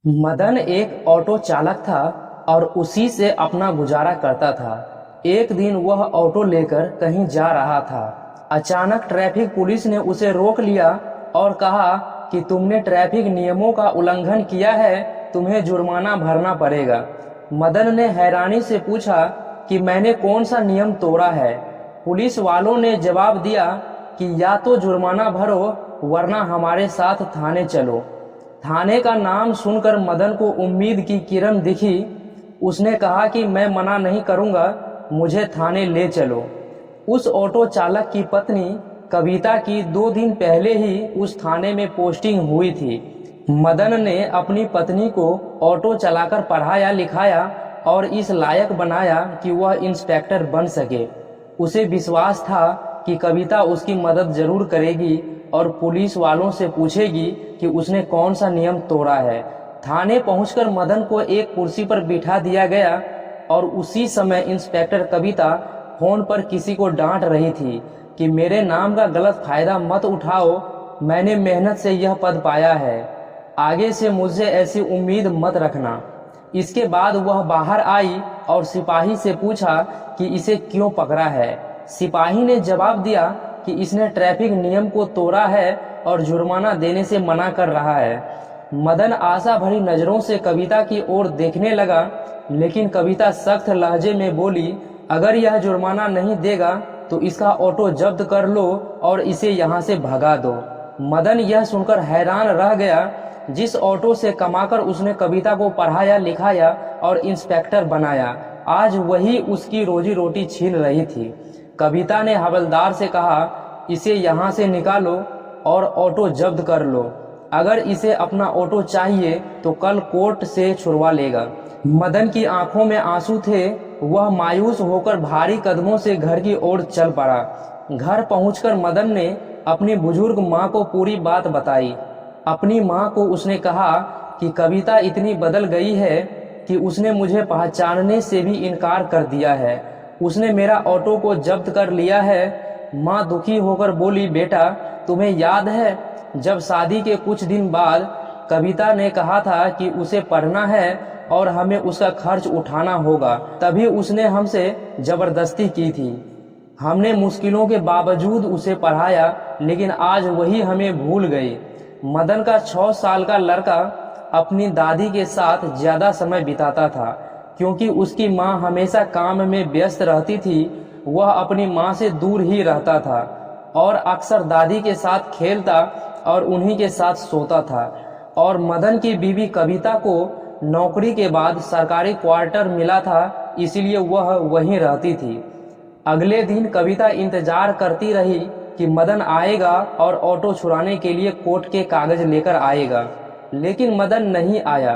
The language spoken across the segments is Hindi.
मदन एक ऑटो चालक था और उसी से अपना गुजारा करता था। एक दिन वह ऑटो लेकर कहीं जा रहा था। अचानक ट्रैफिक पुलिस ने उसे रोक लिया और कहा कि तुमने ट्रैफिक नियमों का उल्लंघन किया है, तुम्हें जुर्माना भरना पड़ेगा। मदन ने हैरानी से पूछा कि मैंने कौन सा नियम तोड़ा है। पुलिस वालों ने जवाब दिया कि या तो जुर्माना भरो वरना हमारे साथ थाने चलो। थाने का नाम सुनकर मदन को उम्मीद की किरण दिखी। उसने कहा कि मैं मना नहीं करूंगा, मुझे थाने ले चलो। उस ऑटो चालक की पत्नी कविता की 2 दिन पहले ही उस थाने में पोस्टिंग हुई थी। मदन ने अपनी पत्नी को ऑटो चलाकर पढ़ाया लिखाया और इस लायक बनाया कि वह इंस्पेक्टर बन सके। उसे विश्वास था कि कविता उसकी मदद जरूर करेगी और पुलिस वालों से पूछेगी कि उसने कौन सा नियम तोड़ा है। थाने पहुंचकर मदन को एक कुर्सी पर बिठा दिया गया और उसी समय इंस्पेक्टर कविता फोन पर किसी को डांट रही थी कि मेरे नाम का गलत फायदा मत उठाओ, मैंने मेहनत से यह पद पाया है, आगे से मुझसे ऐसी उम्मीद मत रखना। इसके बाद वह बाहर आई और सिपाही से पूछा कि इसे क्यों पकड़ा है। सिपाही ने जवाब दिया कि इसने ट्रैफिक नियम को तोड़ा है और जुर्माना देने से मना कर रहा है। मदन आशा भरी नजरों से कविता की ओर देखने लगा, लेकिन कविता सख्त लहजे में बोली, अगर यह जुर्माना नहीं देगा तो इसका ऑटो जब्त कर लो और इसे यहाँ से भगा दो। मदन यह सुनकर हैरान रह गया। जिस ऑटो से कमाकर उसने कविता को पढ़ाया लिखाया और इंस्पेक्टर बनाया, आज वही उसकी रोजी रोटी छीन रही थी। कविता ने हवलदार से कहा, इसे यहाँ से निकालो और ऑटो जब्त कर लो। अगर इसे अपना ऑटो चाहिए तो कल कोर्ट से छुड़वा लेगा। मदन की आंखों में आंसू थे। वह मायूस होकर भारी कदमों से घर की ओर चल पड़ा। घर पहुंचकर मदन ने अपनी बुजुर्ग माँ को पूरी बात बताई। अपनी माँ को उसने कहा कि कविता इतनी बदल गई है कि उसने मुझे पहचानने से भी इनकार कर दिया है। उसने मेरा ऑटो को जब्त कर लिया है। माँ दुखी होकर बोली, बेटा तुम्हें याद है जब शादी के कुछ दिन बाद कविता ने कहा था कि उसे पढ़ना है और हमें उसका खर्च उठाना होगा, तभी उसने हमसे जबरदस्ती की थी। हमने मुश्किलों के बावजूद उसे पढ़ाया, लेकिन आज वही हमें भूल गई। मदन का 6 साल का लड़का अपनी दादी के साथ ज्यादा समय बिताता था, क्योंकि उसकी माँ हमेशा काम में व्यस्त रहती थी। वह अपनी माँ से दूर ही रहता था और अक्सर दादी के साथ खेलता और उन्हीं के साथ सोता था। और मदन की बीवी कविता को नौकरी के बाद सरकारी क्वार्टर मिला था, इसलिए वह वहीं रहती थी। अगले दिन कविता इंतजार करती रही कि मदन आएगा और ऑटो छुड़ाने के लिए कोर्ट के कागज लेकर आएगा, लेकिन मदन नहीं आया।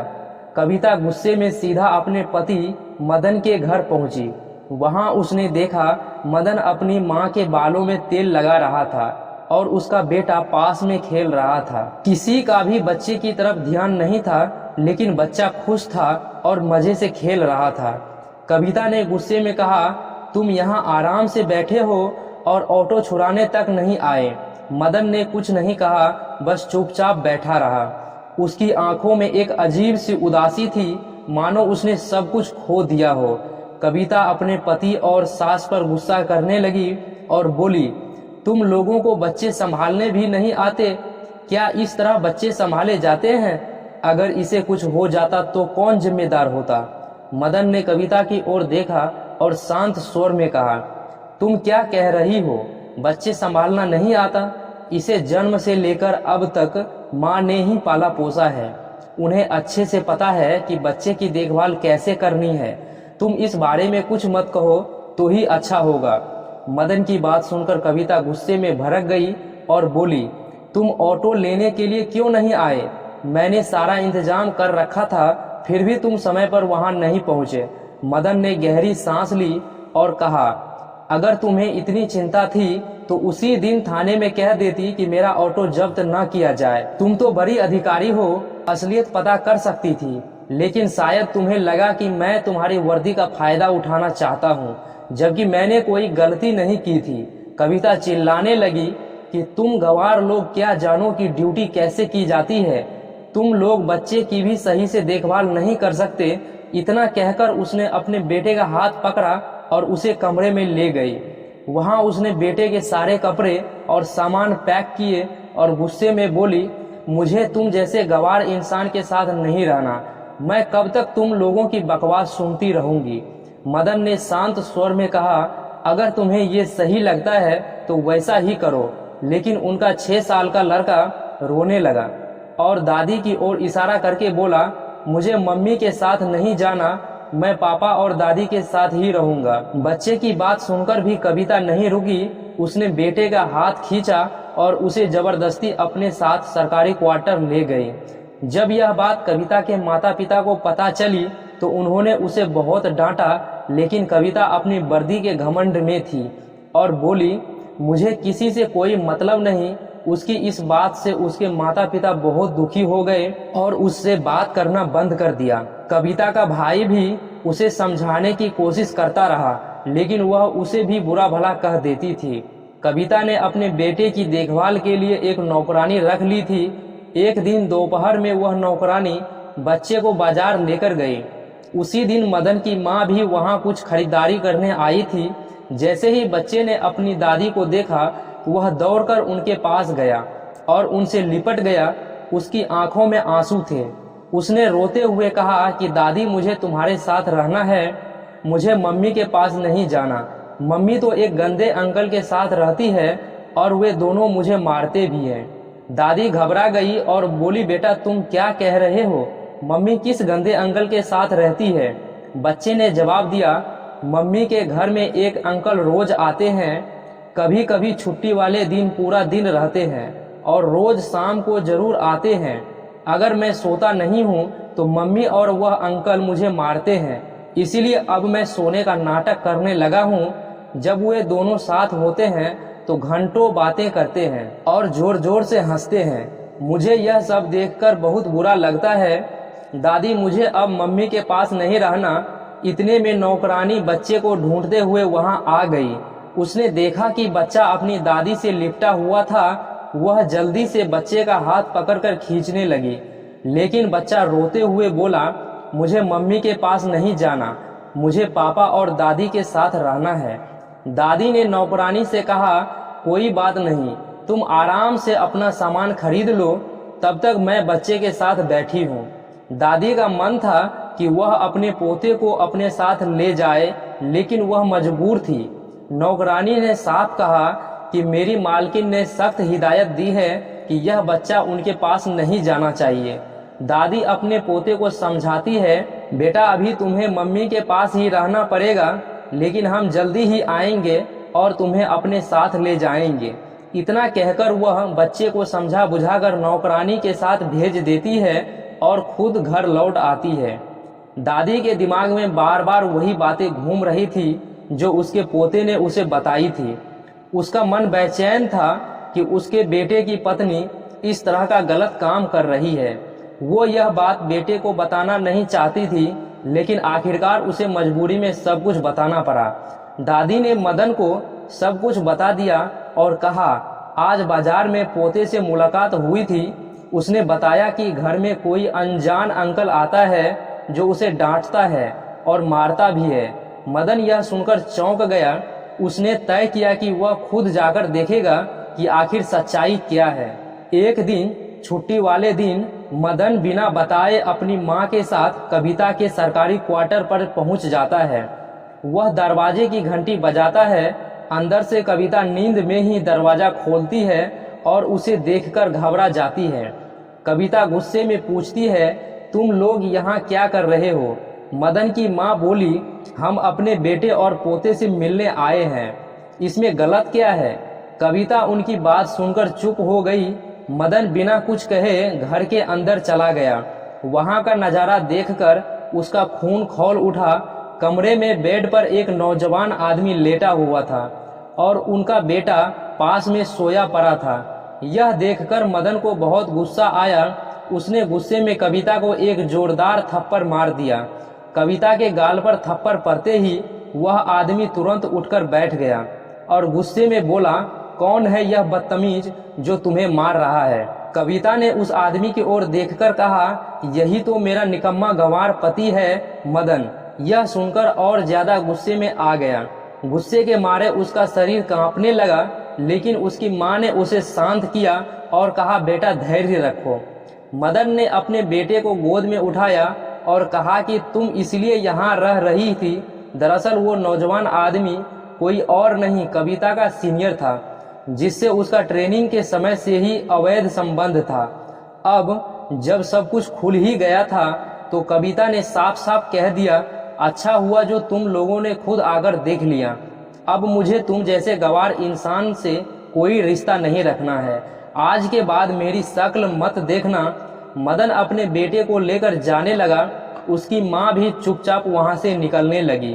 कविता गुस्से में सीधा अपने पति मदन के घर पहुंची। वहां उसने देखा मदन अपनी मां के बालों में तेल लगा रहा था और उसका बेटा पास में खेल रहा था। किसी का भी बच्चे की तरफ ध्यान नहीं था, लेकिन बच्चा खुश था और मजे से खेल रहा था। कविता ने गुस्से में कहा, तुम यहाँ आराम से बैठे हो और ऑटो छुड़ाने तक नहीं आए। मदन ने कुछ नहीं कहा, बस चुपचाप बैठा रहा। उसकी आंखों में एक अजीब सी उदासी थी, मानो उसने सब कुछ खो दिया हो। कविता अपने पति और सास पर गुस्सा करने लगी और बोली, तुम लोगों को बच्चे संभालने भी नहीं आते क्या? इस तरह बच्चे संभाले जाते हैं? अगर इसे कुछ हो जाता तो कौन जिम्मेदार होता? मदन ने कविता की ओर देखा और शांत स्वर में कहा, तुम क्या कह रही हो? बच्चे संभालना नहीं आता? इसे जन्म से लेकर अब तक माँ ने ही पाला पोसा है। उन्हें अच्छे से पता है कि बच्चे की देखभाल कैसे करनी है। तुम इस बारे में कुछ मत कहो तो ही अच्छा होगा। मदन की बात सुनकर कविता गुस्से में भड़क गई और बोली, तुम ऑटो लेने के लिए क्यों नहीं आए? मैंने सारा इंतजाम कर रखा था, फिर भी तुम समय पर वहां नहीं पहुंचे। मदन ने गहरी सांस ली और कहा, अगर तुम्हें इतनी चिंता थी तो उसी दिन थाने में कह देती कि मेरा ऑटो जब्त न किया जाए। तुम तो बड़ी अधिकारी हो, असलियत पता कर सकती थी, लेकिन शायद तुम्हें लगा कि मैं तुम्हारी वर्दी का फायदा उठाना चाहता हूँ, जबकि मैंने कोई गलती नहीं की थी। कविता चिल्लाने लगी कि तुम गंवार लोग क्या जानो कि ड्यूटी कैसे की जाती है। तुम लोग बच्चे की भी सही से देखभाल नहीं कर सकते। इतना कहकर उसने अपने बेटे का हाथ पकड़ा और उसे कमरे में ले गई। वहां उसने बेटे के सारे कपड़े और सामान पैक किए और गुस्से में बोली, मुझे तुम जैसे गंवार इंसान के साथ नहीं रहना। मैं कब तक तुम लोगों की बकवास सुनती रहूंगी। मदन ने शांत स्वर में कहा, अगर तुम्हें ये सही लगता है तो वैसा ही करो। लेकिन उनका 6 साल का लड़का रोने लगा और दादी की ओर इशारा करके बोला, मुझे मम्मी के साथ नहीं जाना, मैं पापा और दादी के साथ ही रहूंगा। बच्चे की बात सुनकर भी कविता नहीं रुकी। उसने बेटे का हाथ खींचा और उसे जबरदस्ती अपने साथ सरकारी क्वार्टर ले गई। जब यह बात कविता के माता पिता को पता चली तो उन्होंने उसे बहुत डांटा, लेकिन कविता अपनी वर्दी के घमंड में थी और बोली, मुझे किसी से कोई मतलब नहीं। उसकी इस बात से उसके माता पिता बहुत दुखी हो गए और उससे बात करना बंद कर दिया। कविता का भाई भी उसे समझाने की कोशिश करता रहा, लेकिन वह उसे भी बुरा भला कह देती थी। कविता ने अपने बेटे की देखभाल के लिए एक नौकरानी रख ली थी। एक दिन दोपहर में वह नौकरानी बच्चे को बाजार लेकर गई। उसी दिन मदन की माँ भी वहाँ कुछ खरीदारी करने आई थी। जैसे ही बच्चे ने अपनी दादी को देखा, वह दौड़कर उनके पास गया और उनसे लिपट गया। उसकी आंखों में आंसू थे। उसने रोते हुए कहा कि दादी, मुझे तुम्हारे साथ रहना है, मुझे मम्मी के पास नहीं जाना। मम्मी तो एक गंदे अंकल के साथ रहती है और वे दोनों मुझे मारते भी हैं। दादी घबरा गई और बोली, बेटा तुम क्या कह रहे हो? मम्मी किस गंदे अंकल के साथ रहती है? बच्चे ने जवाब दिया, मम्मी के घर में एक अंकल रोज आते हैं, कभी कभी छुट्टी वाले दिन पूरा दिन रहते हैं और रोज शाम को जरूर आते हैं। अगर मैं सोता नहीं हूँ तो मम्मी और वह अंकल मुझे मारते हैं, इसीलिए अब मैं सोने का नाटक करने लगा हूँ। जब वे दोनों साथ होते हैं तो घंटों बातें करते हैं और जोर जोर से हंसते हैं। मुझे यह सब देखकर बहुत बुरा लगता है। दादी, मुझे अब मम्मी के पास नहीं रहना। इतने में नौकरानी बच्चे को ढूंढते हुए वहां आ गई। उसने देखा कि बच्चा अपनी दादी से लिपटा हुआ था। वह जल्दी से बच्चे का हाथ पकड़कर खींचने लगी, लेकिन बच्चा रोते हुए बोला, मुझे मम्मी के पास नहीं जाना, मुझे पापा और दादी के साथ रहना है। दादी ने नौकरानी से कहा, कोई बात नहीं, तुम आराम से अपना सामान खरीद लो, तब तक मैं बच्चे के साथ बैठी हूँ। दादी का मन था कि वह अपने पोते को अपने साथ ले जाए, लेकिन वह मजबूर थी। नौकरानी ने साफ कहा कि मेरी मालकिन ने सख्त हिदायत दी है कि यह बच्चा उनके पास नहीं जाना चाहिए। दादी अपने पोते को समझाती है, बेटा अभी तुम्हें मम्मी के पास ही रहना पड़ेगा, लेकिन हम जल्दी ही आएंगे और तुम्हें अपने साथ ले जाएंगे। इतना कहकर वह बच्चे को समझा बुझाकर नौकरानी के साथ भेज देती है और खुद घर लौट आती है। दादी के दिमाग में बार बार वही बातें घूम रही थी जो उसके पोते ने उसे बताई थी। उसका मन बेचैन था कि उसके बेटे की पत्नी इस तरह का गलत काम कर रही है। वो यह बात बेटे को बताना नहीं चाहती थी, लेकिन आखिरकार उसे मजबूरी में सब कुछ बताना पड़ा। दादी ने मदन को सब कुछ बता दिया और कहा, आज बाजार में पोते से मुलाकात हुई थी। उसने बताया कि घर में कोई अनजान अंकल आता है जो उसे डांटता है और मारता भी है। मदन यह सुनकर चौंक गया। उसने तय किया कि वह खुद जाकर देखेगा कि आखिर सच्चाई क्या है। एक दिन छुट्टी वाले दिन मदन बिना बताए अपनी माँ के साथ कविता के सरकारी क्वार्टर पर पहुंच जाता है। वह दरवाजे की घंटी बजाता है। अंदर से कविता नींद में ही दरवाजा खोलती है और उसे देखकर घबरा जाती है। कविता गुस्से में पूछती है, तुम लोग यहाँ क्या कर रहे हो? मदन की माँ बोली, हम अपने बेटे और पोते से मिलने आए हैं, इसमें गलत क्या है? कविता उनकी बात सुनकर चुप हो गई। मदन बिना कुछ कहे घर के अंदर चला गया। वहां का नजारा देखकर उसका खून खौल उठा। कमरे में बेड पर एक नौजवान आदमी लेटा हुआ था और उनका बेटा पास में सोया पड़ा था। यह देखकर मदन को बहुत गुस्सा आया। उसने गुस्से में कविता को एक जोरदार थप्पड़ मार दिया। कविता के गाल पर थप्पड़ पड़ते ही वह आदमी तुरंत उठकर बैठ गया और गुस्से में बोला, कौन है यह बदतमीज जो तुम्हें मार रहा है? कविता ने उस आदमी की ओर देखकर कहा, यही तो मेरा निकम्मा गंवार पति है मदन। यह सुनकर और ज्यादा गुस्से में आ गया। गुस्से के मारे उसका शरीर कांपने लगा, लेकिन उसकी माँ ने उसे शांत किया और कहा, बेटा धैर्य रखो। मदन ने अपने बेटे को गोद में उठाया और कहा कि तुम इसलिए यहाँ रह रही थी। दरअसल वो नौजवान आदमी कोई और नहीं, कविता का सीनियर था, जिससे उसका ट्रेनिंग के समय से ही अवैध संबंध था। अब जब सब कुछ खुल ही गया था तो कविता ने साफ साफ कह दिया, अच्छा हुआ जो तुम लोगों ने खुद आकर देख लिया। अब मुझे तुम जैसे गंवार इंसान से कोई रिश्ता नहीं रखना है। आज के बाद मेरी शक्ल मत देखना। मदन अपने बेटे को लेकर जाने लगा। उसकी माँ भी चुपचाप वहां से निकलने लगी।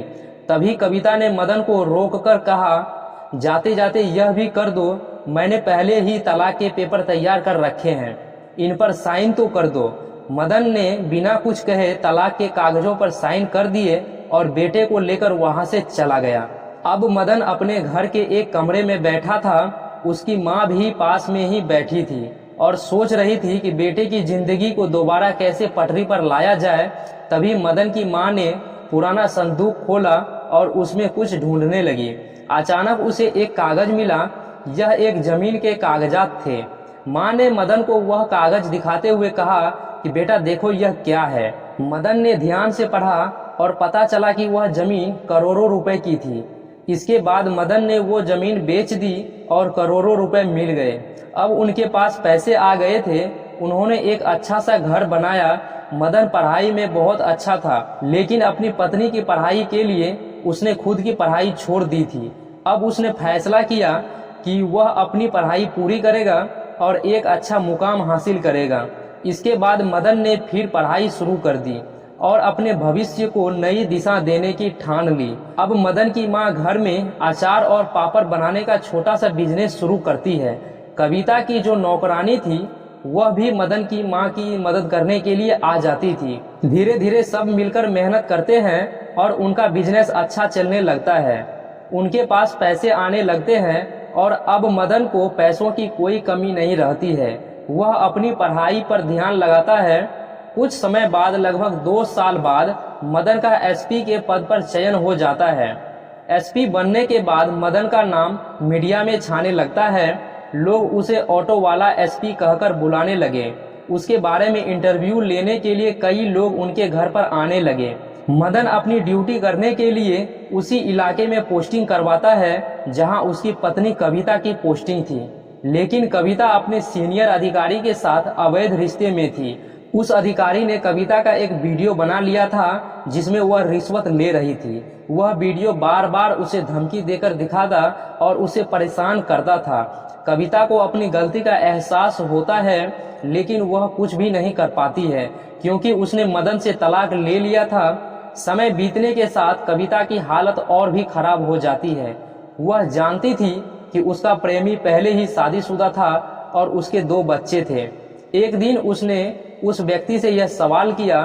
तभी कविता ने मदन को रोककर कहा, जाते जाते यह भी कर दो, मैंने पहले ही तलाक के पेपर तैयार कर रखे हैं, इन पर साइन तो कर दो। मदन ने बिना कुछ कहे तलाक के कागजों पर साइन कर दिए और बेटे को लेकर वहां से चला गया। अब मदन अपने घर के एक कमरे में बैठा था। उसकी माँ भी पास में ही बैठी थी और सोच रही थी कि बेटे की जिंदगी को दोबारा कैसे पटरी पर लाया जाए। तभी मदन की माँ ने पुराना संदूक खोला और उसमें कुछ ढूंढने लगी। अचानक उसे एक कागज मिला। यह एक जमीन के कागजात थे। माँ ने मदन को वह कागज दिखाते हुए कहा कि बेटा देखो यह क्या है। मदन ने ध्यान से पढ़ा और पता चला कि वह जमीन करोड़ों रुपए की थी। इसके बाद मदन ने वो जमीन बेच दी और करोड़ों रुपए मिल गए। अब उनके पास पैसे आ गए थे। उन्होंने एक अच्छा सा घर बनाया। मदन पढ़ाई में बहुत अच्छा था, लेकिन अपनी पत्नी की पढ़ाई के लिए उसने खुद की पढ़ाई छोड़ दी थी। अब उसने फैसला किया कि वह अपनी पढ़ाई पूरी करेगा और एक अच्छा मुकाम हासिल करेगा। इसके बाद मदन ने फिर पढ़ाई शुरू कर दी और अपने भविष्य को नई दिशा देने की ठान ली। अब मदन की माँ घर में अचार और पापड़ बनाने का छोटा सा बिजनेस शुरू करती है। कविता की जो नौकरानी थी वह भी मदन की माँ की मदद करने के लिए आ जाती थी। धीरे धीरे सब मिलकर मेहनत करते हैं और उनका बिजनेस अच्छा चलने लगता है। उनके पास पैसे आने लगते हैं और अब मदन को पैसों की कोई कमी नहीं रहती है। वह अपनी पढ़ाई पर ध्यान लगाता है। कुछ समय बाद, लगभग 2 साल बाद, मदन का एसपी के पद पर चयन हो जाता है। एसपी बनने के बाद मदन का नाम मीडिया में छाने लगता है। लोग उसे ऑटो वाला एसपी कहकर बुलाने लगे। उसके बारे में इंटरव्यू लेने के लिए कई लोग उनके घर पर आने लगे। मदन अपनी ड्यूटी करने के लिए उसी इलाके में पोस्टिंग करवाता है जहां उसकी पत्नी कविता की पोस्टिंग थी। लेकिन कविता अपने सीनियर अधिकारी के साथ अवैध रिश्ते में थी। उस अधिकारी ने कविता का एक वीडियो बना लिया था जिसमें वह रिश्वत ले रही थी। वह वीडियो बार बार उसे धमकी देकर दिखाता और उसे परेशान करता था। कविता को अपनी गलती का एहसास होता है, लेकिन वह कुछ भी नहीं कर पाती है क्योंकि उसने मदन से तलाक ले लिया था। समय बीतने के साथ कविता की हालत और भी खराब हो जाती है। वह जानती थी कि उसका प्रेमी पहले ही शादीशुदा था और उसके 2 बच्चे थे। एक दिन उसने उस व्यक्ति से यह सवाल किया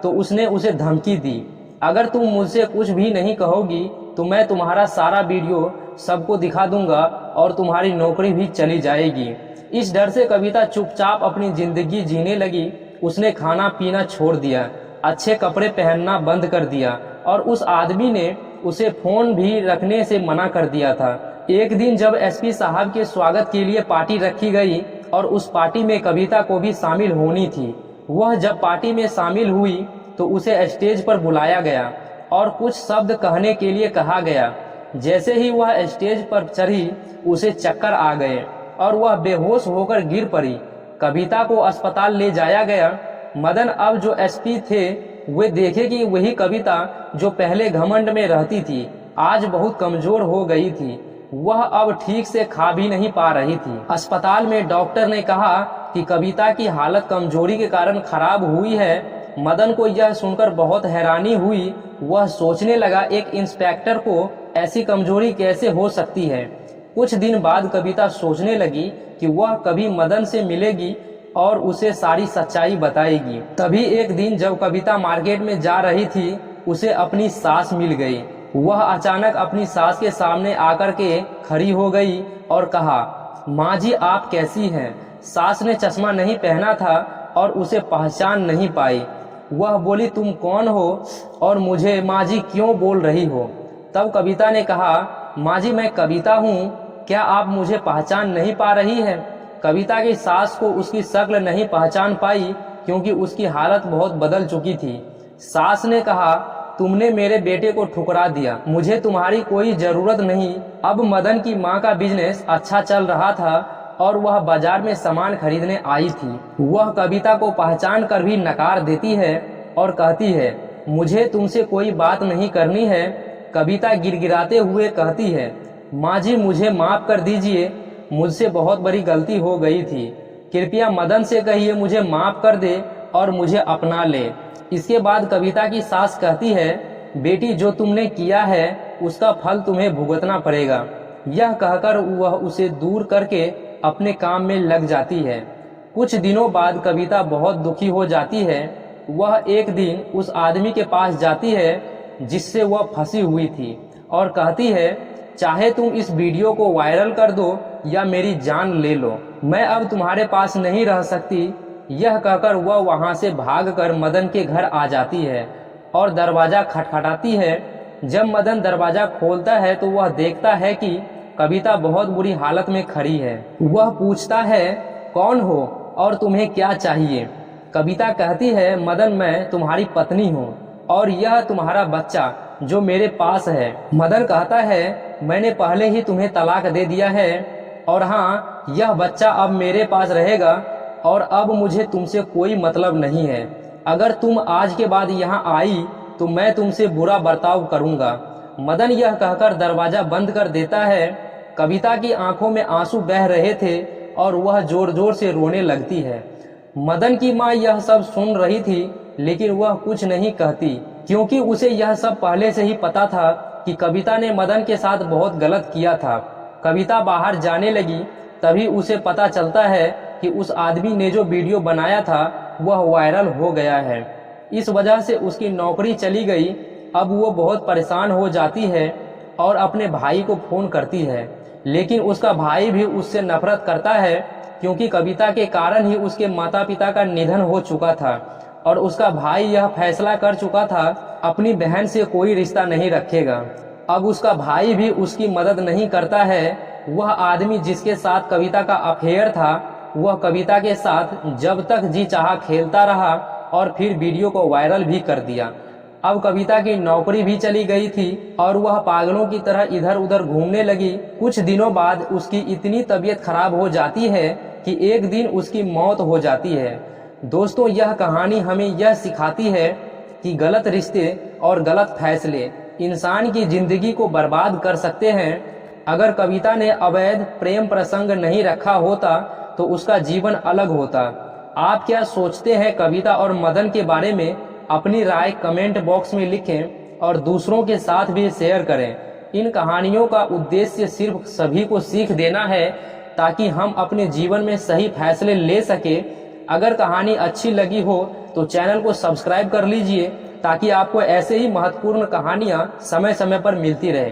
तो उसने उसे धमकी दी, अगर तुम मुझसे कुछ भी नहीं कहोगी तो मैं तुम्हारा सारा वीडियो सबको दिखा दूंगा और तुम्हारी नौकरी भी चली जाएगी। इस डर से कविता चुपचाप अपनी जिंदगी जीने लगी। उसने खाना पीना छोड़ दिया, अच्छे कपड़े पहनना बंद कर दिया और उस आदमी ने उसे फोन भी रखने से मना कर दिया था। एक दिन जब एसपी साहब के स्वागत के लिए पार्टी रखी गई और उस पार्टी में कविता को भी शामिल होनी थी, वह जब पार्टी में शामिल हुई तो उसे स्टेज पर बुलाया गया और कुछ शब्द कहने के लिए कहा गया। जैसे ही वह स्टेज पर चढ़ी उसे चक्कर आ गए और वह बेहोश होकर गिर पड़ी। कविता को अस्पताल ले जाया गया। मदन अब जो एसपी थे वे देखे कि वही कविता जो पहले घमंड में रहती थी आज बहुत कमजोर हो गई थी। वह अब ठीक से खा भी नहीं पा रही थी। अस्पताल में डॉक्टर ने कहा कि कविता की हालत कमजोरी के कारण खराब हुई है। मदन को यह सुनकर बहुत हैरानी हुई। वह सोचने लगा एक इंस्पेक्टर को ऐसी कमजोरी कैसे हो सकती है। कुछ दिन बाद कविता सोचने लगी कि वह कभी मदन से मिलेगी और उसे सारी सच्चाई बताएगी। तभी एक दिन जब कविता मार्केट में जा रही थी उसे अपनी सास मिल गई। वह अचानक अपनी सास के सामने आकर के खड़ी हो गई और कहा, माँ जी आप कैसी हैं? सास ने चश्मा नहीं पहना था और उसे पहचान नहीं पाई। वह बोली, तुम कौन हो और मुझे माँ जी क्यों बोल रही हो? तब कविता ने कहा, माँ जी मैं कविता हूँ, क्या आप मुझे पहचान नहीं पा रही है? कविता की सास को उसकी शक्ल नहीं पहचान पाई क्योंकि उसकी हालत बहुत बदल चुकी थी। सास ने कहा, तुमने मेरे बेटे को ठुकरा दिया, मुझे तुम्हारी कोई जरूरत नहीं। अब मदन की माँ का बिजनेस अच्छा चल रहा था और वह बाजार में सामान खरीदने आई थी। वह कविता को पहचान कर भी नकार देती है और कहती है, मुझे तुमसे कोई बात नहीं करनी है। कविता गिड़गिड़ाते हुए कहती है, माँ जी मुझे माफ कर दीजिए, मुझसे बहुत बड़ी गलती हो गई थी। कृपया मदन से कहिए मुझे माफ कर दे और मुझे अपना ले। इसके बाद कविता की सास कहती है, बेटी जो तुमने किया है उसका फल तुम्हें भुगतना पड़ेगा। यह कहकर वह उसे दूर करके अपने काम में लग जाती है। कुछ दिनों बाद कविता बहुत दुखी हो जाती है। वह एक दिन उस आदमी के पास जाती है जिससे वह फंसी हुई थी और कहती है, चाहे तुम इस वीडियो को वायरल कर दो या मेरी जान ले लो, मैं अब तुम्हारे पास नहीं रह सकती। यह कहकर वह वहां से भागकर मदन के घर आ जाती है और दरवाजा खटखटाती है। जब मदन दरवाजा खोलता है तो वह देखता है कि कविता बहुत बुरी हालत में खड़ी है। वह पूछता है, कौन हो और तुम्हें क्या चाहिए? कविता कहती है, मदन मैं तुम्हारी पत्नी हूँ और यह तुम्हारा बच्चा जो मेरे पास है। मदन कहता है, मैंने पहले ही तुम्हें तलाक दे दिया है और हाँ, यह बच्चा अब मेरे पास रहेगा और अब मुझे तुमसे कोई मतलब नहीं है। अगर तुम आज के बाद यहाँ आई तो मैं तुमसे बुरा बर्ताव करूँगा। मदन यह कहकर दरवाजा बंद कर देता है। कविता की आंखों में आंसू बह रहे थे और वह जोर जोर से रोने लगती है। मदन की माँ यह सब सुन रही थी लेकिन वह कुछ नहीं कहती क्योंकि उसे यह सब पहले से ही पता था कि कविता ने मदन के साथ बहुत गलत किया था। कविता बाहर जाने लगी तभी उसे पता चलता है कि उस आदमी ने जो वीडियो बनाया था वह वायरल हो गया है। इस वजह से उसकी नौकरी चली गई। अब वो बहुत परेशान हो जाती है और अपने भाई को फोन करती है, लेकिन उसका भाई भी उससे नफरत करता है क्योंकि कविता के कारण ही उसके माता पिता का निधन हो चुका था और उसका भाई यह फैसला कर चुका था अपनी बहन से कोई रिश्ता नहीं रखेगा। अब उसका भाई भी उसकी मदद नहीं करता है। वह आदमी जिसके साथ कविता का अफेयर था वह कविता के साथ जब तक जी चाहा खेलता रहा और फिर वीडियो को वायरल भी कर दिया। अब कविता की नौकरी भी चली गई थी और वह पागलों की तरह इधर उधर घूमने लगी। कुछ दिनों बाद उसकी इतनी तबीयत खराब हो जाती है कि एक दिन उसकी मौत हो जाती है। दोस्तों, यह कहानी हमें यह सिखाती है कि गलत रिश्ते और गलत फैसले इंसान की जिंदगी को बर्बाद कर सकते हैं। अगर कविता ने अवैध प्रेम प्रसंग नहीं रखा होता तो उसका जीवन अलग होता। आप क्या सोचते हैं कविता और मदन के बारे में? अपनी राय कमेंट बॉक्स में लिखें और दूसरों के साथ भी शेयर करें। इन कहानियों का उद्देश्य सिर्फ सभी को सीख देना है ताकि हम अपने जीवन में सही फैसले ले सके। अगर कहानी अच्छी लगी हो तो चैनल को सब्सक्राइब कर लीजिए ताकि आपको ऐसे ही महत्वपूर्ण कहानियाँ समय समय पर मिलती रहे।